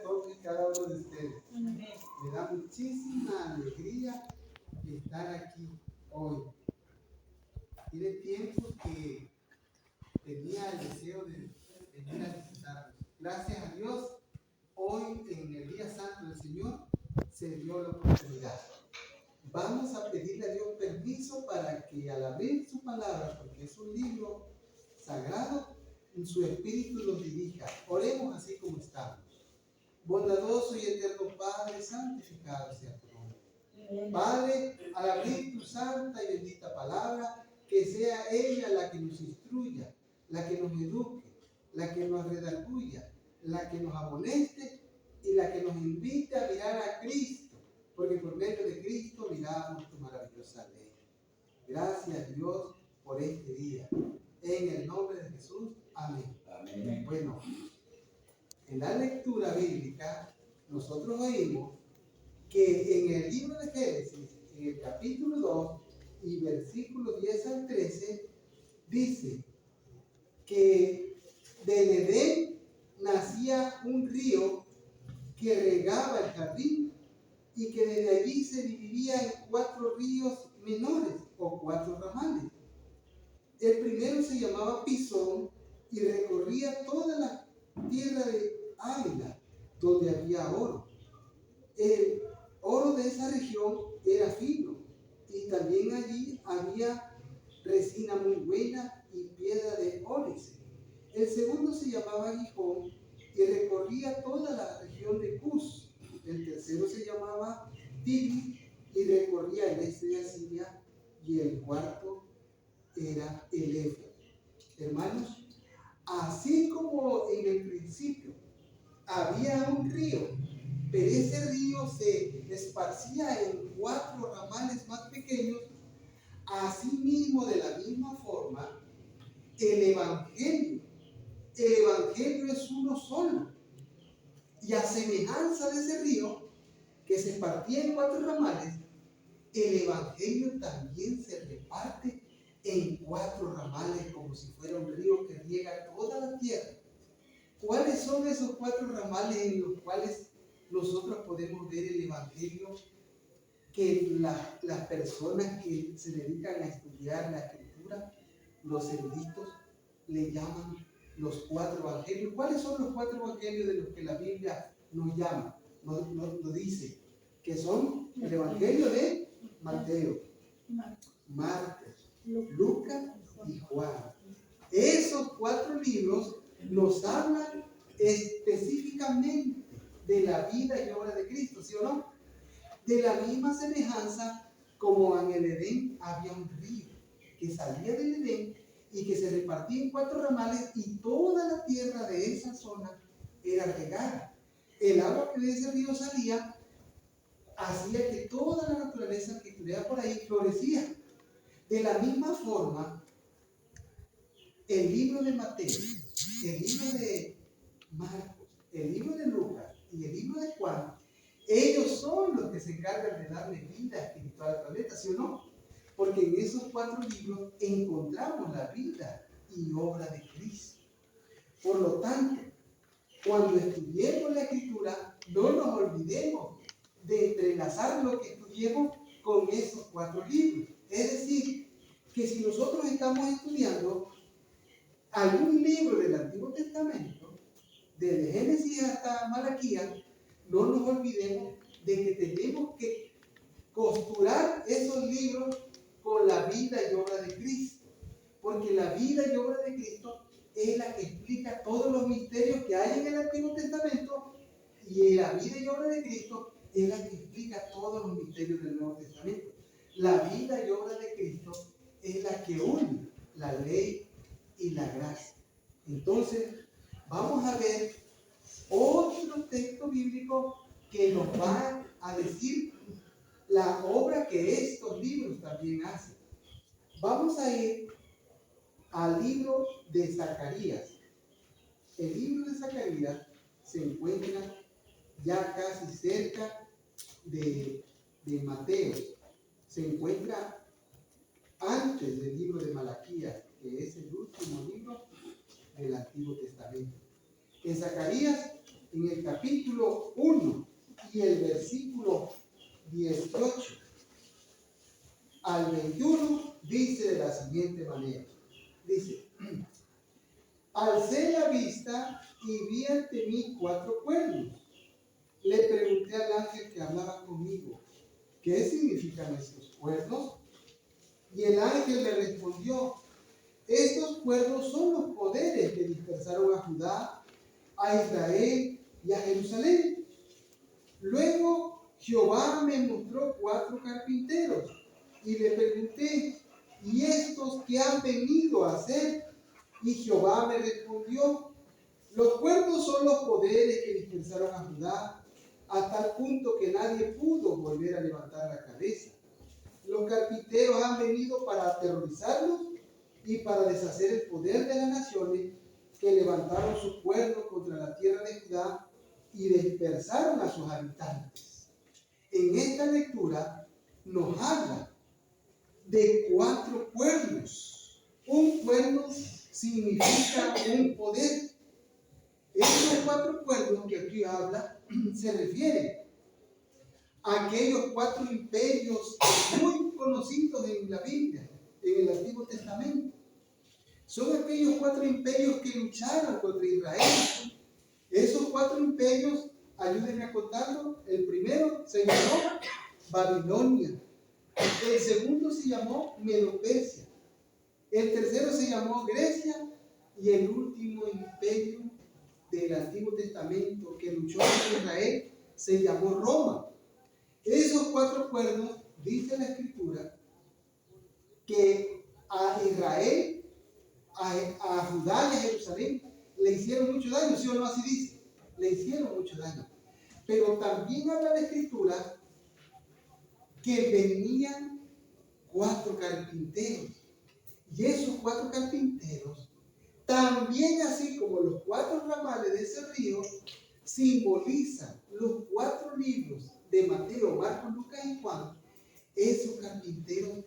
toque cada uno de ustedes. Me da muchísima alegría estar aquí hoy. Tiene tiempo que tenía el deseo de venir a visitarlos. Gracias a Dios, hoy en el Día Santo del Señor se dio la oportunidad. Vamos a pedirle a Dios permiso para que al abrir su palabra, porque es un libro sagrado, su espíritu nos dirija. Oremos así como estamos. Bondadoso y eterno Padre, santificado sea tu nombre. Padre, al abrir tu santa y bendita palabra, que sea ella la que nos instruya, la que nos eduque, la que nos redarguya, la que nos amoneste y la que nos invite a mirar a Cristo, porque por medio de Cristo miramos tu maravillosa ley. Gracias, Dios, por este día. En el nombre de Jesús, amén. Amén. Bueno, en la lectura bíblica, nosotros oímos que en el libro de Génesis, en el capítulo 2 y versículos 10 al 13, dice que del Edén nacía un río que regaba el jardín y que desde allí se dividía en 4 ríos menores o 4 ramales. El primero se llamaba Pisón y recorría toda la tierra de Ávila, donde había oro. El oro de esa región era fino y también allí había resina muy buena y piedra de ónice. El segundo se llamaba Gijón y recorría toda la región de Cus. El tercero se llamaba Tigris y recorría el este de Asiria. Y el cuarto era el Éufrates. Hermanos, así como en el principio había un río, pero ese río se esparcía en 4 ramales más pequeños, asimismo, de la misma forma, el Evangelio es uno solo. Y a semejanza de ese río, que se partía en 4 ramales, el Evangelio también se reparte en 4 ramales, como si fuera un río que riega toda la tierra. ¿Cuáles son esos 4 ramales en los cuales nosotros podemos ver el Evangelio que las personas que se dedican a estudiar la Escritura, los eruditos, le llaman los 4 evangelios? ¿Cuáles son los 4 evangelios de los que la Biblia nos llama? Nos dice que son el Evangelio de Mateo, Marcos, Lucas y Juan. Esos 4 libros nos hablan específicamente de la vida y obra de Cristo, ¿sí o no? De la misma semejanza como en el Edén había un río que salía del Edén y que se repartía en 4 ramales y toda la tierra de esa zona era regada. El agua que de ese río salía hacía que toda la naturaleza que estuviera por ahí florecía. De la misma forma, el libro de Mateo, el libro de Marcos, el libro de Lucas y el libro de Juan, ellos son los que se encargan de darle vida espiritual al planeta, ¿sí o no? Porque en esos 4 libros encontramos la vida y obra de Cristo. Por lo tanto, cuando estudiemos la Escritura, no nos olvidemos de entrelazar lo que estudiemos con esos 4 libros. Es decir, que si nosotros estamos estudiando algún libro del Antiguo Testamento, desde Génesis hasta Malaquías, no nos olvidemos de que tenemos que costurar esos libros con la vida y obra de Cristo, porque la vida y obra de Cristo es la que explica todos los misterios que hay en el Antiguo Testamento, y la vida y obra de Cristo es la que explica todos los misterios del Nuevo Testamento. La vida y obra de Cristo es la que une la ley y la gracia. Entonces, vamos a ver otro texto bíblico que nos va a decir la obra que estos libros también hacen. Vamos a ir al libro de Zacarías. El libro de Zacarías se encuentra ya casi cerca de Mateo. Se encuentra antes del libro de Malaquías, que es el último libro del Antiguo Testamento. En Zacarías en el capítulo 1 y el versículo 18 al 21, dice de la siguiente manera. Dice: alcé la vista y vi ante mí 4 cuernos. Le pregunté al ángel que hablaba conmigo: ¿qué significan estos cuernos? Y el ángel me respondió: estos cuernos son los poderes que dispersaron a Judá, a Israel y a Jerusalén. Luego Jehová me mostró 4 carpinteros y le pregunté: ¿y estos qué han venido a hacer? Y Jehová me respondió: los cuernos son los poderes que dispersaron a Judá, a tal punto que nadie pudo volver a levantar la cabeza. Los carpinteros han venido para aterrorizarlos y para deshacer el poder de las naciones que levantaron sus cuernos contra la tierra de Judá y dispersaron a sus habitantes. En esta lectura nos habla de 4 cuernos. Un cuerno significa un poder. Estos 4 cuernos que aquí habla se refieren a aquellos 4 imperios muy conocidos en la Biblia, en el Antiguo Testamento. Son aquellos 4 imperios que lucharon contra Israel. Esos 4 imperios, ayúdenme a contarlo. El primero se llamó Babilonia. El segundo se llamó Medo-Persia. El tercero se llamó Grecia. Y el último imperio del Antiguo Testamento que luchó contra Israel se llamó Roma. Esos 4 cuernos, dice la Escritura, que a Israel, a Judá y a Jerusalén le hicieron mucho daño, ¿sí o no? Así dice, le hicieron mucho daño. Pero también habla la Escritura que venían 4 carpinteros. Y esos 4 carpinteros, también así como los 4 ramales de ese río, simbolizan los 4 libros de Mateo, Marcos, Lucas y Juan. Esos carpinteros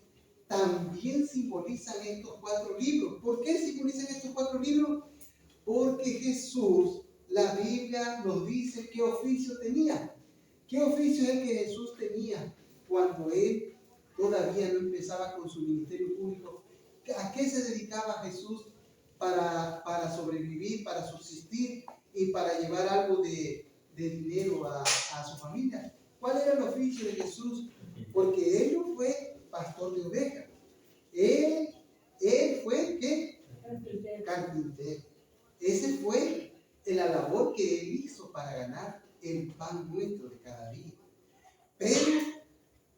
también simbolizan estos 4 libros. ¿Por qué simbolizan estos 4 libros? Porque Jesús, la Biblia nos dice qué oficio tenía. ¿Qué oficio es el que Jesús tenía cuando él todavía no empezaba con su ministerio público? ¿A qué se dedicaba Jesús para sobrevivir, para subsistir y para llevar algo de dinero a su familia? ¿Cuál era el oficio de Jesús? Porque él no fue pastor de ovejas. Él fue, ¿qué? Carpintero. Ese fue la labor que él hizo para ganar el pan nuestro de cada día. Pero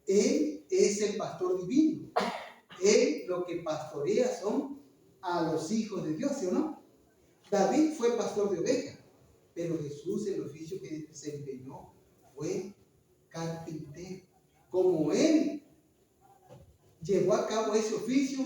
él es el pastor divino. Él lo que pastorea son a los hijos de Dios, ¿sí o no? David fue pastor de ovejas, pero Jesús, el oficio que desempeñó fue carpintero. Como él llevó a cabo ese oficio,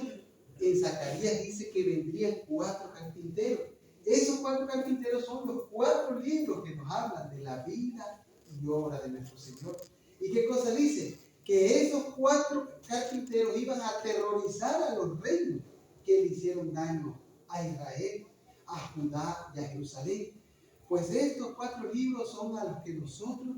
en Zacarías dice que vendrían 4 carpinteros. Esos 4 carpinteros son los 4 libros que nos hablan de la vida y obra de nuestro Señor. ¿Y qué cosa dice? Que esos 4 carpinteros iban a aterrorizar a los reinos que le hicieron daño a Israel, a Judá y a Jerusalén. Pues estos 4 libros son a los que nosotros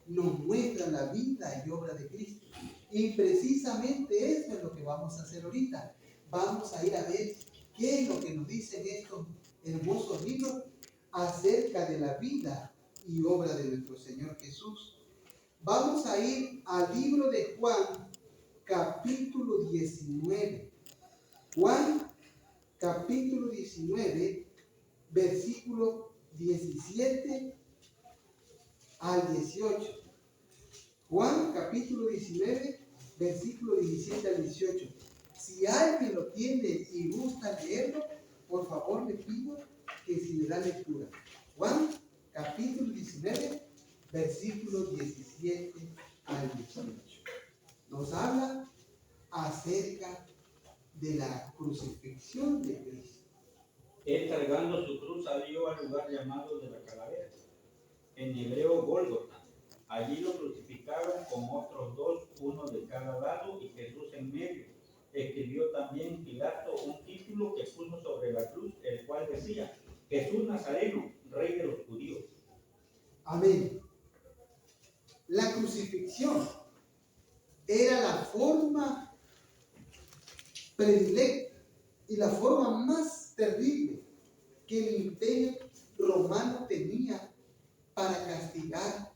nos muestran la vida y obra de Cristo. Y precisamente eso es lo que vamos a hacer ahorita. Vamos a ir a ver qué es lo que nos dicen estos hermosos libros acerca de la vida y obra de nuestro Señor Jesús. Vamos a ir al libro de Juan, capítulo 19. Juan, capítulo 19, versículo 17 al 18. Juan, capítulo 19, versículo 17 al 18. Si alguien lo tiene y gusta leerlo, por favor le pido que si le da lectura. Juan, capítulo 19, versículo 17 al 18. Nos habla acerca de la crucifixión de Cristo. Él, cargando su cruz, salió al lugar llamado de la calavera, en hebreo Gólgota. Allí lo crucificaron con otros 2, uno de cada lado y Jesús en medio. Escribió también Pilato un título que puso sobre la cruz, el cual decía: Jesús Nazareno, Rey de los Judíos. Amén. La crucifixión era la forma predilecta y la forma más terrible que el imperio romano tenía para castigar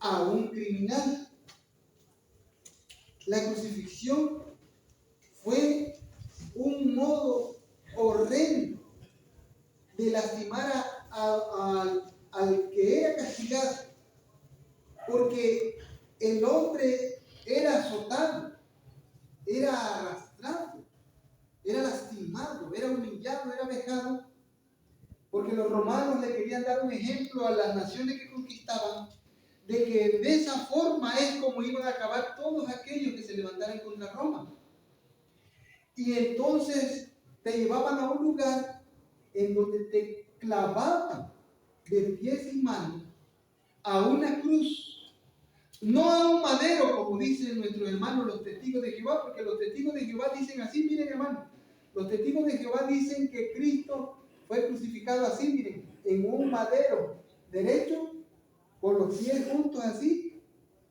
a un criminal. La crucifixión fue un modo horrendo de lastimar al que era castigado, porque el hombre era azotado, era arrastrado, era lastimado, era humillado, era vejado, porque los romanos le querían dar un ejemplo a las naciones que conquistaban, de que de esa forma es como iban a acabar todos aquellos que se levantaran contra Roma. Y entonces te llevaban a un lugar en donde te clavaban de pies y manos a una cruz, no a un madero, como dicen nuestros hermanos los testigos de Jehová, porque los testigos de Jehová dicen así, miren hermanos, los testigos de Jehová dicen que Cristo fue crucificado así, miren, en un madero derecho, con los pies juntos así.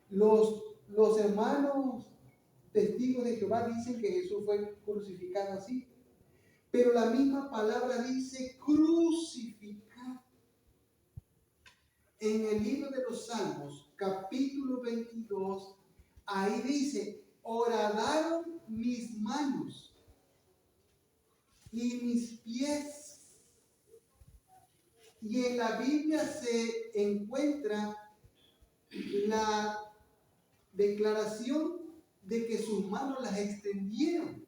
Los hermanos testigos de Jehová dicen que Jesús fue crucificado así, pero la misma palabra dice crucificar. En el libro de los Salmos, capítulo 22, ahí dice, horadaron mis manos y mis pies. Y en la Biblia se encuentra la declaración de que sus manos las extendieron.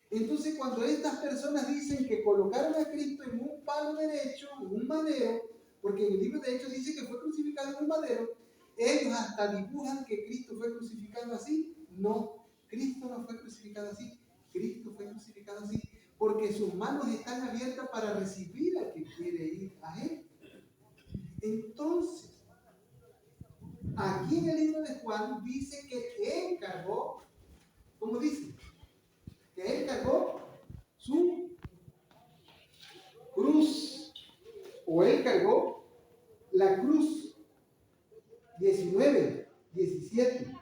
Entonces, cuando estas personas dicen que colocaron a Cristo en un palo derecho, en un madero, porque en el libro de Hechos dice que fue crucificado en un madero, ellos hasta dibujan que Cristo fue crucificado así. No, Cristo no fue crucificado así. Cristo fue crucificado así porque sus manos están abiertas para recibir al que quiere ir a Él. Entonces, aquí en el libro de Juan dice que Él cargó, ¿cómo dice? Que Él cargó su cruz, o Él cargó la cruz. 19, 17.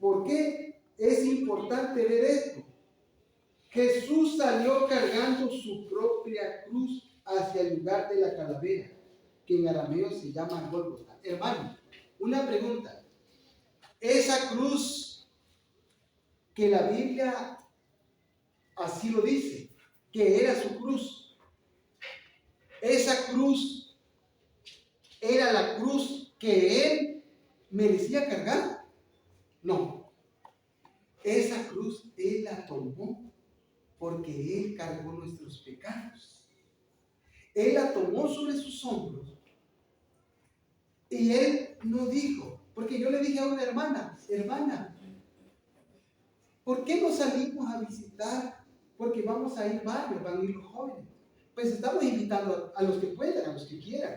¿Por qué es importante ver esto? Jesús salió cargando su propia cruz hacia el lugar de la calavera, que en arameo se llama Gólgota. Hermano, una pregunta. Esa cruz que la Biblia así lo dice, que era su cruz, esa cruz era la cruz que Él merecía cargar. No, esa cruz Él la tomó porque Él cargó nuestros pecados. Él la tomó sobre sus hombros y Él no dijo, porque yo le dije a una hermana, ¿por qué no salimos a visitar? Porque vamos a ir varios, van a ir los jóvenes. Pues estamos invitando a los que puedan, a los que quieran.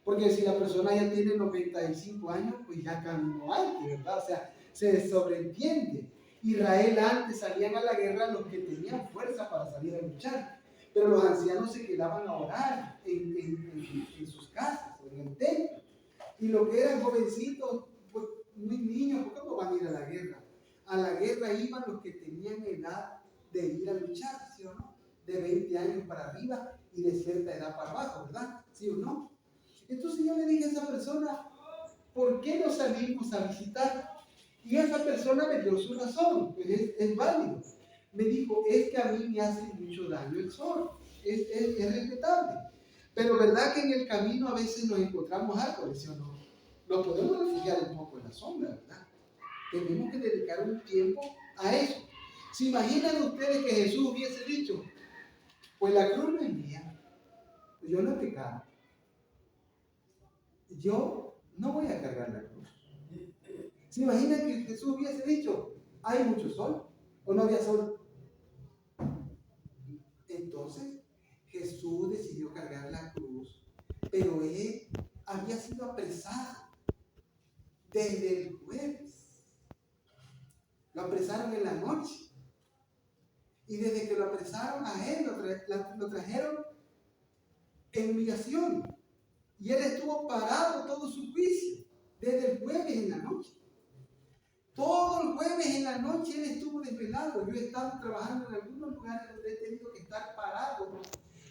Porque si la persona ya tiene 95 años, pues ya caminó antes, ¿verdad? O sea, se sobreentiende. Israel antes salían a la guerra los que tenían fuerza para salir a luchar. Pero los ancianos se quedaban a orar en sus casas, en el templo. Y los que eran jovencitos, pues muy niños, ¿por qué no van a ir a la guerra? A la guerra iban los que tenían edad de ir a luchar, ¿sí o no? De 20 años para arriba y de cierta edad para abajo, ¿verdad? ¿Sí o no? Entonces yo le dije a esa persona, ¿por qué no salimos a visitar? Y esa persona me dio su razón, pues es válido. Me dijo, es que a mí me hace mucho daño el sol, es respetable. Pero verdad que en el camino a veces nos encontramos árboles, ¿sí o no? Nos podemos refugiar un poco en la sombra, ¿verdad? Tenemos que dedicar un tiempo a eso. ¿Se imaginan ustedes que Jesús hubiese dicho, pues la cruz no es mía, yo no he pecado, yo no voy a cargar la cruz? ¿Se imaginan que Jesús hubiese dicho, hay mucho sol o no había sol? Entonces Jesús decidió cargar la cruz, pero Él había sido apresado desde el jueves. Lo apresaron en la noche. Y desde que lo apresaron a Él, lo trajeron en humillación. Y él estuvo parado todo su juicio, desde el jueves en la noche. Todo el jueves en la noche él estuvo desvelado. Yo he estado trabajando en algunos lugares donde he tenido que estar parado,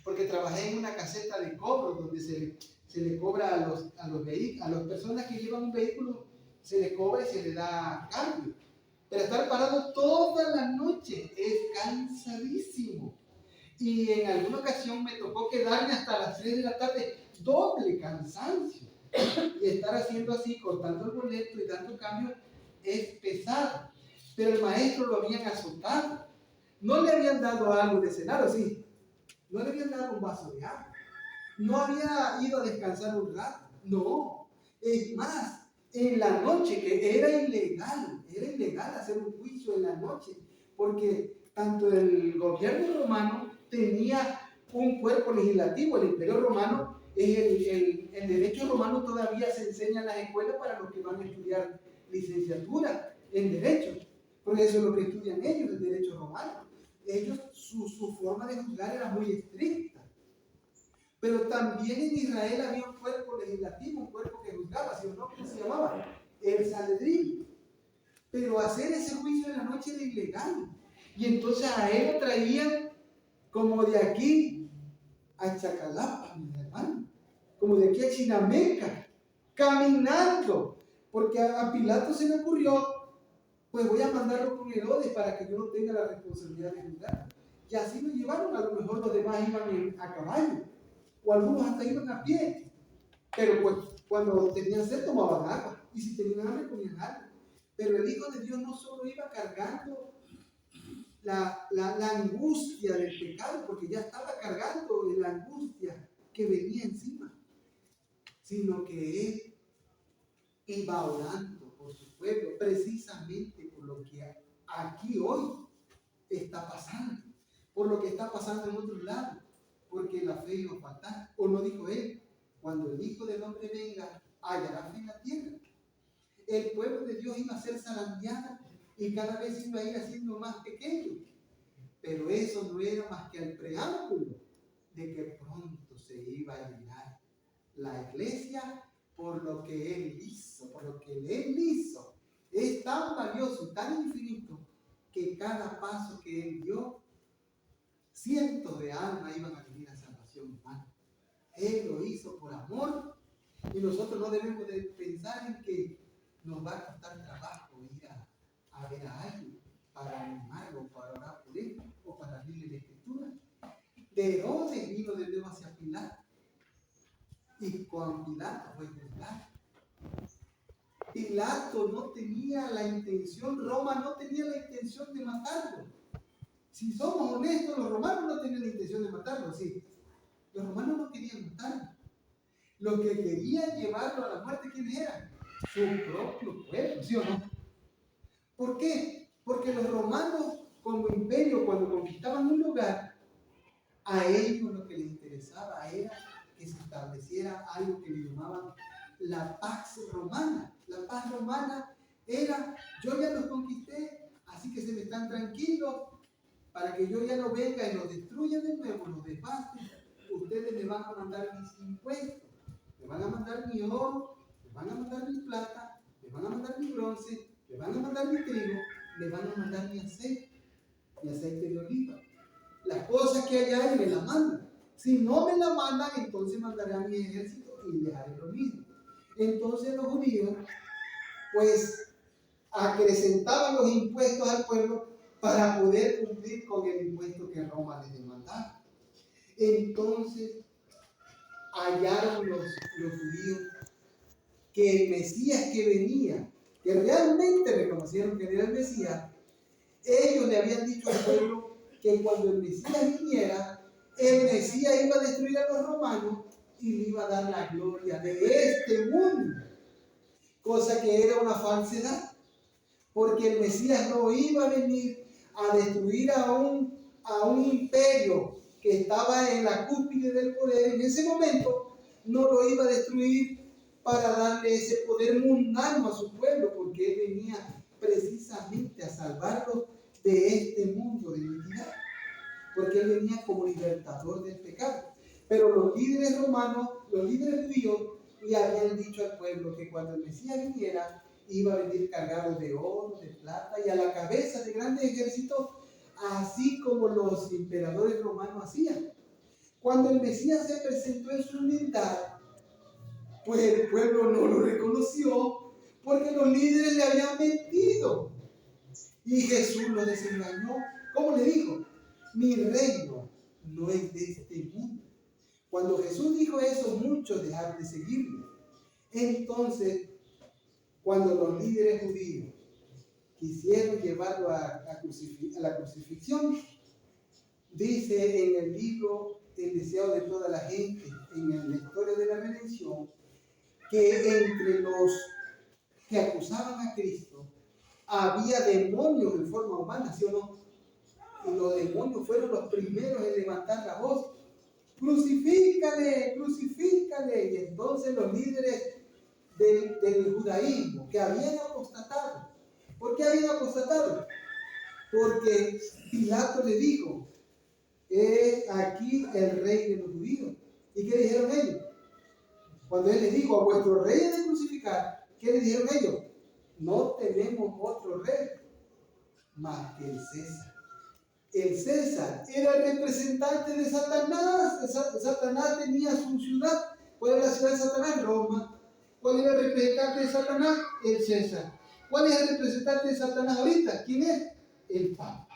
porque trabajé en una caseta de cobro donde se le cobra a las personas que llevan un vehículo, se le cobra y se le da cambio. Pero estar parado toda la noche es cansadísimo. Y en alguna ocasión me tocó quedarme hasta las 3 de la tarde, doble cansancio. Y estar haciendo así, cortando el boleto y dando cambio, es pesado. Pero el maestro lo habían azotado. No le habían dado algo de cenar, ¿o sí? No le habían dado un vaso de agua. No había ido a descansar un rato. No. Es más, en la noche, que era ilegal hacer un juicio en la noche, porque tanto el gobierno romano tenía un cuerpo legislativo, el Imperio Romano, el derecho romano todavía se enseña en las escuelas para los que van a estudiar licenciatura en Derecho, porque eso es lo que estudian ellos, el derecho romano. Ellos, su forma de juzgar era muy estricta. Pero también en Israel había un cuerpo legislativo, un cuerpo que juzgaba, ¿sí o no? ¿Cómo se llamaba? El Sanedrín. Pero hacer ese juicio en la noche era ilegal. Y entonces a él lo traían como de aquí a Chacalapa, mi hermano, como de aquí a Chinameca, caminando, porque a Pilato se le ocurrió, pues voy a mandarlo con Herodes para que yo no tenga la responsabilidad de juzgar. Y así lo llevaron. A lo mejor los demás iban a caballo, o algunos hasta iban a pie, pero pues cuando tenían sed tomaban agua, y si tenían hambre comían agua. Pero el Hijo de Dios no solo iba cargando la angustia del pecado, porque ya estaba cargando de la angustia que venía encima, sino que él iba orando por su pueblo, precisamente por lo que aquí hoy está pasando, por lo que está pasando en otros lados, porque la fe iba a faltar. ¿O no dijo él? Cuando el Hijo del Hombre venga, hallará fe en la tierra. El pueblo de Dios iba a ser zarandeado y cada vez iba a ir haciendo más pequeño. Pero eso no era más que el preámbulo de que pronto se iba a llenar la iglesia por lo que Él hizo, por lo que Él hizo. Es tan valioso y tan infinito que cada paso que Él dio, cientos de almas iban a venir a salvación humana. Él lo hizo por amor y nosotros no debemos de pensar en que nos va a costar trabajo ir a ver a alguien para animarlo, para orar por él o para abrirle la escritura. De Herodes vino de nuevo hacia Pilato y con Pilato fue juzgado. Pilato no tenía la intención, Roma no tenía la intención de matarlo. Si somos honestos, los romanos no tenían la intención de matarlo, sí. Los romanos no querían matarlo. Lo que querían llevarlo a la muerte, ¿quiénes eran? Su propio pueblo, ¿sí o no? ¿Por qué? Porque los romanos, como imperio, cuando conquistaban un lugar, a ellos lo que les interesaba era que se estableciera algo que le llamaban la Pax Romana. La paz romana era: yo ya los conquisté, así que se me están tranquilos, para que yo ya no venga y los destruya de nuevo, los devaste. Ustedes me van a mandar mis impuestos, me van a mandar mi oro, me van a mandar mi plata, me van a mandar mi bronce, me van a mandar mi trigo, me van a mandar mi aceite de oliva. Las cosas que hay ahí me las mandan. Si no me la mandan, entonces mandaré a mi ejército y dejaré lo mismo. Entonces los judíos, pues, acrecentaban los impuestos al pueblo para poder cumplir con el impuesto que Roma les demandaba. Entonces hallaron los judíos que el Mesías que venía, que realmente reconocieron que era el Mesías, ellos le habían dicho al pueblo que cuando el Mesías viniera, el Mesías iba a destruir a los romanos y le iba a dar la gloria de este mundo, cosa que era una falsedad, porque el Mesías no iba a venir a destruir a un imperio que estaba en la cúspide del poder en ese momento. No lo iba a destruir para darle ese poder mundano a su pueblo, porque él venía precisamente a salvarlos de este mundo de iniquidad, porque él venía como libertador del pecado. Pero los líderes romanos los líderes judíos le habían dicho al pueblo que cuando el Mesías viniera, iba a venir cargado de oro, de plata y a la cabeza de grandes ejércitos, así como los emperadores romanos hacían. Cuando el Mesías se presentó en su humildad, pues el pueblo no lo reconoció porque los líderes le habían mentido. Y Jesús lo desengañó. ¿Cómo le dijo? Mi reino no es de este mundo. Cuando Jesús dijo eso, muchos dejaron de seguirle. Entonces, cuando los líderes judíos quisieron llevarlo a la crucifixión, dice en el libro El deseo de toda la gente, en la historia de la redención, que entre los que acusaban a Cristo había demonios en forma humana, ¿sí o no? Y los demonios fueron los primeros en levantar la voz: crucifícale, crucifícale. Y entonces los líderes del judaísmo que habían apostatado. ¿Por qué habían apostatado? Porque Pilato le dijo: aquí el rey de los judíos. ¿Y qué dijeron ellos? Cuando él les dijo: a vuestro rey de crucificar, ¿qué le dijeron ellos? No tenemos otro rey más que el César. El César era el representante de Satanás. Satanás tenía su ciudad. ¿Cuál era la ciudad de Satanás? Roma. ¿Cuál era el representante de Satanás? El César. ¿Cuál es el representante de Satanás ahorita? ¿Quién es? El Papa.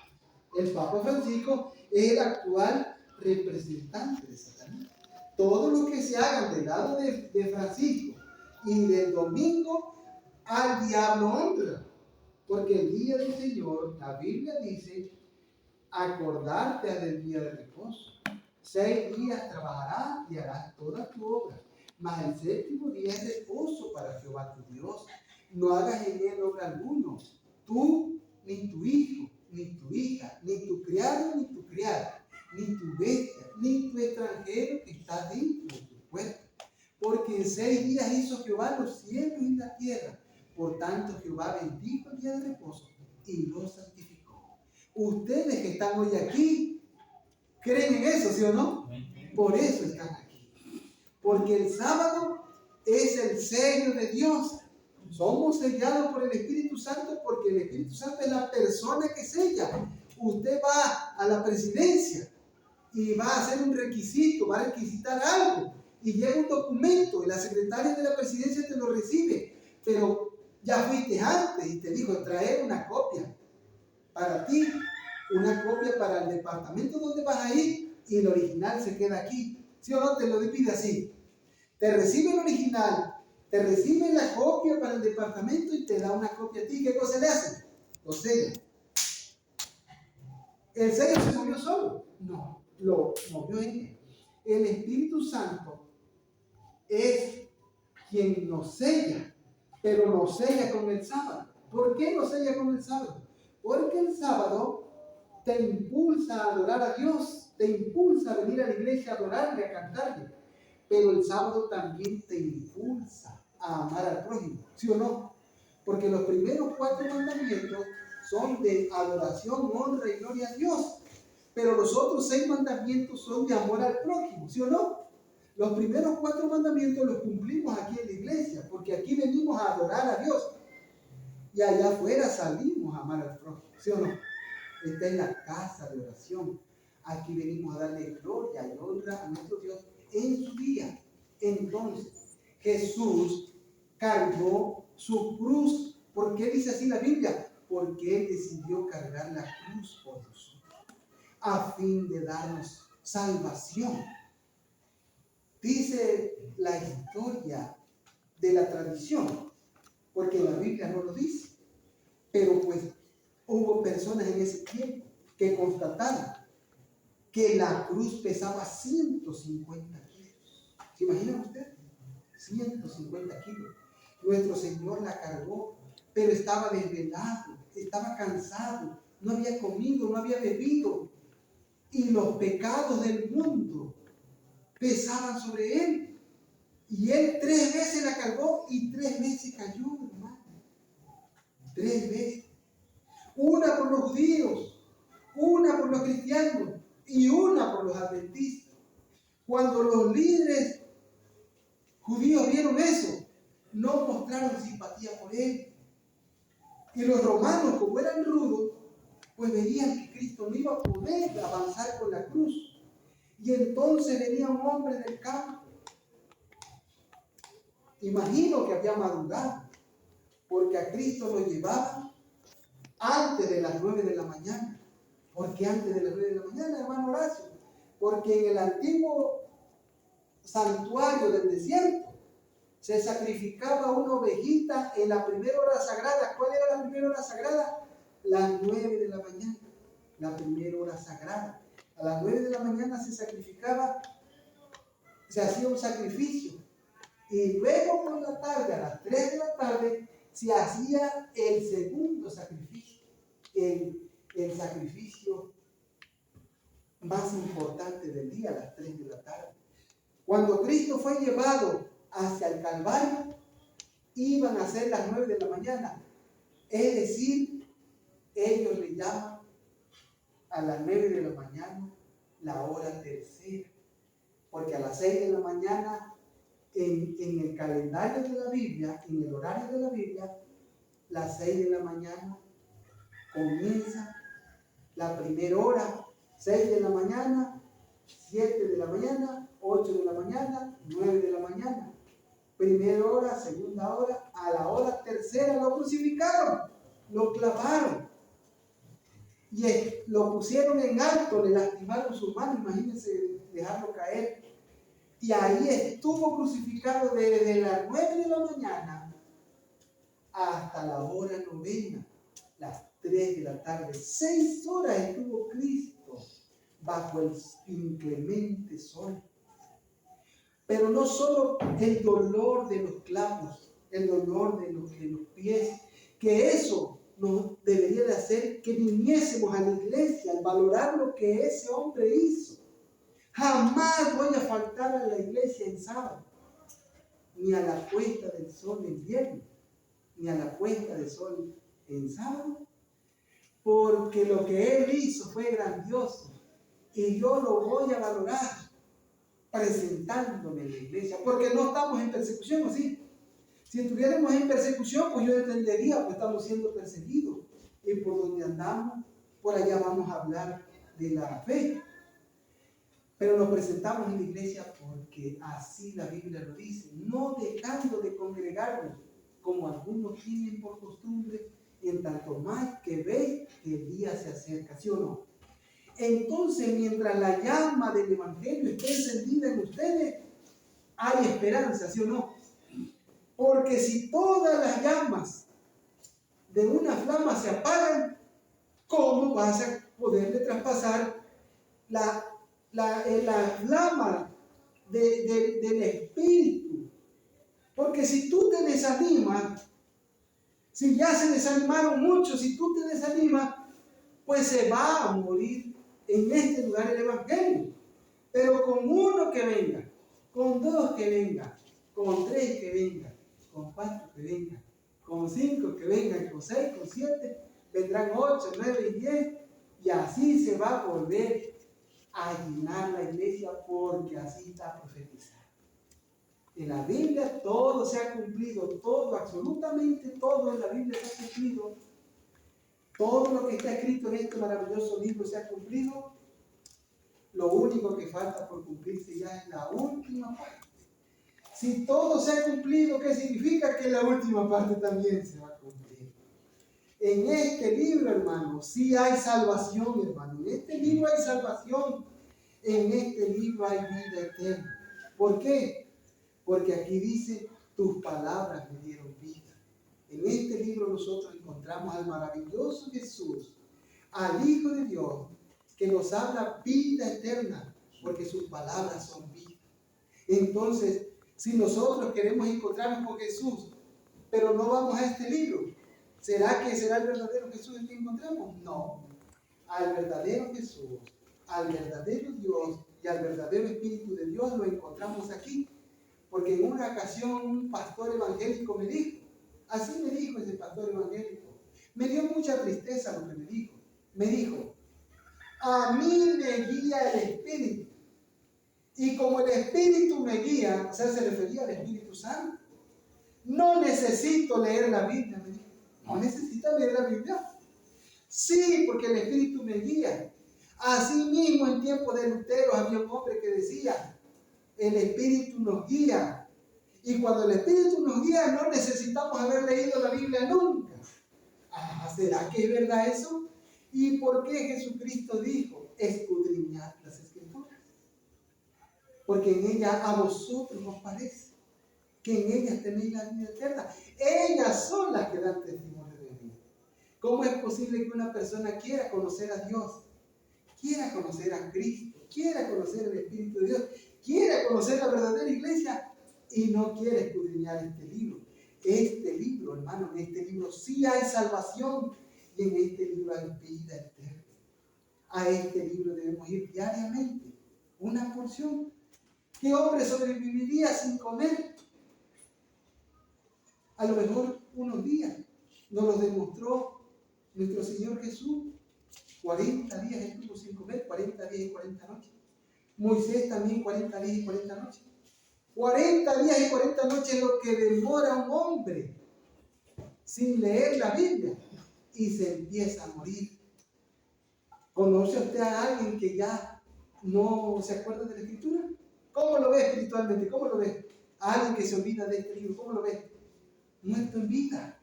El Papa Francisco es el actual representante de Satanás. Todo lo que se haga del lado de Francisco y del domingo, al diablo honra. Porque el día del Señor, la Biblia dice: acordarte del día de reposo. 6 días trabajarás y harás toda tu obra, mas el 7º día es reposo para Jehová tu Dios. No hagas en él obra alguno, tú, ni tu hijo, ni tu hija, ni tu criado, ni tu criada, ni tu bestia, ni tu extranjero que está dentro de tu puerta. Porque en 6 días hizo Jehová los cielos y la tierra. Por tanto, Jehová bendijo el día de reposo y lo santificó. Ustedes que están hoy aquí, ¿creen en eso, sí o no? Por eso están aquí. Porque el sábado es el sello de Dios. Somos sellados por el Espíritu Santo porque el Espíritu Santo es la persona que sella. Usted va a la presidencia y va a hacer un requisito, va a requisitar algo y llega un documento y la secretaria de la presidencia te lo recibe, pero ya fuiste antes y te dijo: traer una copia para ti, una copia para el departamento donde vas a ir, y el original se queda aquí. ¿Sí o no? Te lo pide así. Te recibe el original, te recibe la copia para el departamento y te da una copia a ti. ¿Qué cosa le hace? Lo sella. ¿El sello se movió solo? No, lo movió él. El Espíritu Santo es quien nos sella, pero nos sella con el sábado. ¿Por qué nos sella con el sábado? Porque el sábado te impulsa a adorar a Dios, te impulsa a venir a la iglesia a adorarle, a cantarle. Pero el sábado también te impulsa a amar al prójimo, ¿sí o no? Porque los primeros 4 mandamientos son de adoración, honra y gloria a Dios. Pero los otros 6 mandamientos son de amor al prójimo, ¿sí o no? Los primeros 4 mandamientos los cumplimos aquí en la iglesia, porque aquí venimos a adorar a Dios. Y allá afuera salimos a amar al prójimo, ¿sí o no? Esta es la casa de oración. Aquí venimos a darle gloria y honra a nuestro Dios en su día. Entonces, Jesús cargó su cruz. ¿Por qué dice así la Biblia? Porque Él decidió cargar la cruz por nosotros, a fin de darnos salvación. Dice la historia de la tradición, porque la Biblia no lo dice, pero pues hubo personas en ese tiempo que constataron que la cruz pesaba 150 kilos. ¿Se imagina usted? 150 kilos. Nuestro Señor la cargó, pero estaba desvelado, estaba cansado, no había comido, no había bebido. Y los pecados del mundo pesaban sobre Él. Y Él 3 veces la cargó y 3 veces cayó, hermano. 3 veces. Una por los judíos, una por los cristianos y una por los adventistas. Cuando los líderes judíos vieron eso, no mostraron simpatía por él. Y los romanos, como eran rudos, pues veían que Cristo no iba a poder avanzar con la cruz. Y entonces venía un hombre del campo. Imagino que había madrugado, porque a Cristo lo llevaban antes de las 9 de la mañana. ¿Por qué antes de las 9 de la mañana, hermano Horacio? Porque en el antiguo santuario del desierto se sacrificaba una ovejita en la primera hora sagrada. ¿Cuál era la primera hora sagrada? Las 9 de la mañana. La primera hora sagrada. A las 9 de la mañana se sacrificaba, se hacía un sacrificio. Y luego por la tarde, a las 3 de la tarde, se hacía el segundo sacrificio. El sacrificio más importante del día, a las 3 de la tarde. Cuando Cristo fue llevado hacia el Calvario, iban a ser las 9 de la mañana. Es decir, ellos le llaman a las 9 de la mañana la hora tercera. Porque a las 6 de la mañana, en el calendario de la Biblia, en el horario de la Biblia, las 6 de la mañana comienza la primera hora. 6 de la mañana, 7 de la mañana, 8 de la mañana, 9 de la mañana. Primera hora, segunda hora, a la hora tercera lo crucificaron, lo clavaron. Y lo pusieron en alto, le lastimaron sus manos, imagínense dejarlo caer. Y ahí estuvo crucificado desde las 9 de la mañana hasta la hora novena, las 3 de la tarde. 6 horas estuvo Cristo bajo el inclemente sol. Pero no solo el dolor de los clavos, el dolor de los pies, que eso nos debería de hacer que viniésemos a la iglesia al valorar lo que ese hombre hizo. Jamás voy a faltar a la iglesia en sábado, ni a la puesta del sol en viernes, ni a la puesta del sol en sábado, porque lo que él hizo fue grandioso y yo lo voy a valorar presentándome en la iglesia, porque no estamos en persecución, ¿o sí? Si estuviéramos en persecución, pues yo entendería, pues estamos siendo perseguidos y por donde andamos, por allá vamos a hablar de la fe. Pero nos presentamos en la iglesia porque así la Biblia lo dice, no dejando de congregarnos, como algunos tienen por costumbre, en tanto más que ve que el día se acerca, ¿sí o no? Entonces, mientras la llama del Evangelio esté encendida en ustedes, hay esperanza, ¿sí o no? Porque si todas las llamas de una flama se apagan, ¿cómo vas a poderle traspasar la flama del Espíritu? Porque si tú te desanimas, si ya se desanimaron muchos, si tú te desanimas, pues se va a morir en este lugar el Evangelio. Pero con uno que venga, con dos que venga, con tres que venga, con cuatro que venga, con cinco que vengan, con seis, con siete, vendrán 8, 9 y 10, y así se va a volver a llenar la iglesia, porque así está profetizado. En la Biblia todo se ha cumplido, todo, absolutamente todo en la Biblia se ha cumplido. Todo lo que está escrito en este maravilloso libro se ha cumplido. Lo único que falta por cumplirse ya es la última parte. Si todo se ha cumplido, ¿qué significa? Que la última parte también se va a cumplir. En este libro, hermano, sí hay salvación, hermano. En este libro hay salvación. En este libro hay vida eterna. ¿Por qué? Porque aquí dice, tus palabras me dieron vida. En este libro nosotros encontramos al maravilloso Jesús, al Hijo de Dios, que nos habla vida eterna, porque sus palabras son vida. Entonces, si nosotros queremos encontrarnos con Jesús, pero no vamos a este libro, ¿será que será el verdadero Jesús el que encontramos? No. Al verdadero Jesús, al verdadero Dios y al verdadero Espíritu de Dios lo encontramos aquí. Porque en una ocasión un pastor evangélico me dijo, así me dijo ese pastor evangélico, me dio mucha tristeza lo que me dijo. Me dijo, a mí me guía el Espíritu Y como el Espíritu me guía, o sea, se refería al Espíritu Santo. No necesito leer la Biblia, me dijo. No necesita leer la Biblia. Sí, porque el Espíritu me guía. Asimismo, en tiempo de Lutero había un hombre que decía, el Espíritu nos guía. Y cuando el Espíritu nos guía, no necesitamos haber leído la Biblia nunca. ¿Será que es verdad eso? ¿Y por qué Jesucristo dijo, escudriñad las Escrituras? Porque en ellas a vosotros os parece que en ellas tenéis la vida eterna. Ellas son las que dan testimonio de mí. ¿Cómo es posible que una persona quiera conocer a Dios, quiera conocer a Cristo, quiera conocer el Espíritu de Dios, quiera conocer la verdadera iglesia y no quiera escudriñar este libro? Este libro, hermano, en este libro sí hay salvación y en este libro hay vida eterna. A este libro debemos ir diariamente, una porción. ¿Qué hombre sobreviviría sin comer? A lo mejor unos días. Nos lo demostró nuestro Señor Jesús. 40 días estuvo sin comer, 40 días y 40 noches. Moisés también 40 días y 40 noches. 40 días y 40 noches es lo que demora un hombre sin leer la Biblia y se empieza a morir. ¿Conoce usted a alguien que ya no se acuerda de la Escritura? ¿Cómo lo ve espiritualmente? ¿Cómo lo ve? A alguien que se olvida de este libro, ¿cómo lo ve? Muerto en vida.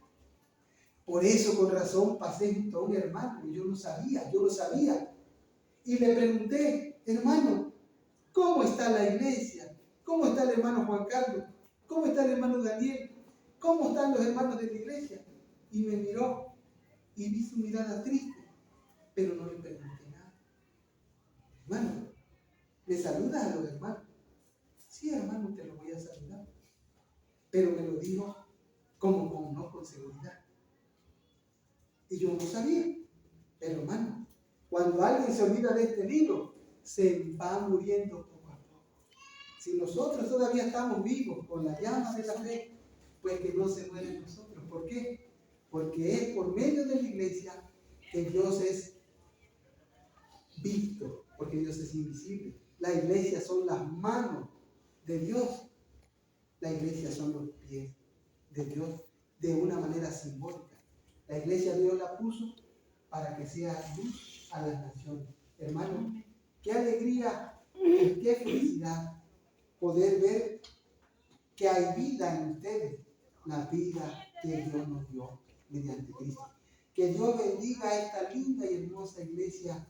Por eso, con razón, pasé junto a un hermano y yo lo sabía. Y le pregunté, hermano, ¿cómo está la iglesia? ¿Cómo está el hermano Juan Carlos? ¿Cómo está el hermano Daniel? ¿Cómo están los hermanos de la iglesia? Y me miró y vi su mirada triste, pero no le pregunté nada. Hermano, ¿le saludas a los hermanos? Sí, hermano, te lo voy a saludar. Pero me lo dijo con seguridad. Y yo no sabía. Pero hermano, cuando alguien se olvida de este libro, se va muriendo poco a poco. Si nosotros todavía estamos vivos con la llama de la fe, pues que no se mueren nosotros. ¿Por qué? Porque es por medio de la iglesia que Dios es visto, porque Dios es invisible. La iglesia son las manos de Dios. La iglesia son los pies de Dios de una manera simbólica. La iglesia Dios la puso para que sea luz a las naciones. Hermano, qué alegría y qué felicidad poder ver que hay vida en ustedes, la vida que Dios nos dio mediante Cristo. Que Dios bendiga a esta linda y hermosa iglesia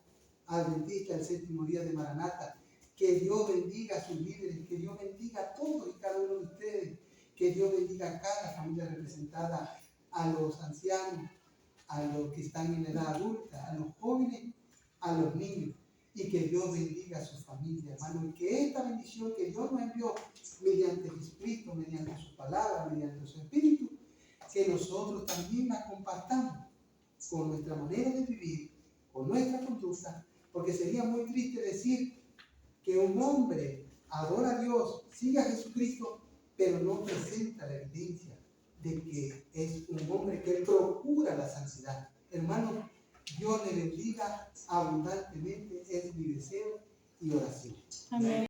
adventista el séptimo día de Maranata. Que Dios bendiga a sus líderes, que Dios bendiga a todos y cada uno de ustedes, que Dios bendiga a cada familia representada, a los ancianos, a los que están en la edad adulta, a los jóvenes, a los niños, y que Dios bendiga a sus familias, hermano, y que esta bendición que Dios nos envió mediante Jesucristo, mediante su palabra, mediante su Espíritu, que nosotros también la compartamos con nuestra manera de vivir, con nuestra conducta, porque sería muy triste decir que un hombre adora a Dios, sigue a Jesucristo, pero no presenta la evidencia de que es un hombre que procura la santidad. Hermano, Dios le bendiga abundantemente, es mi deseo y oración. Amén.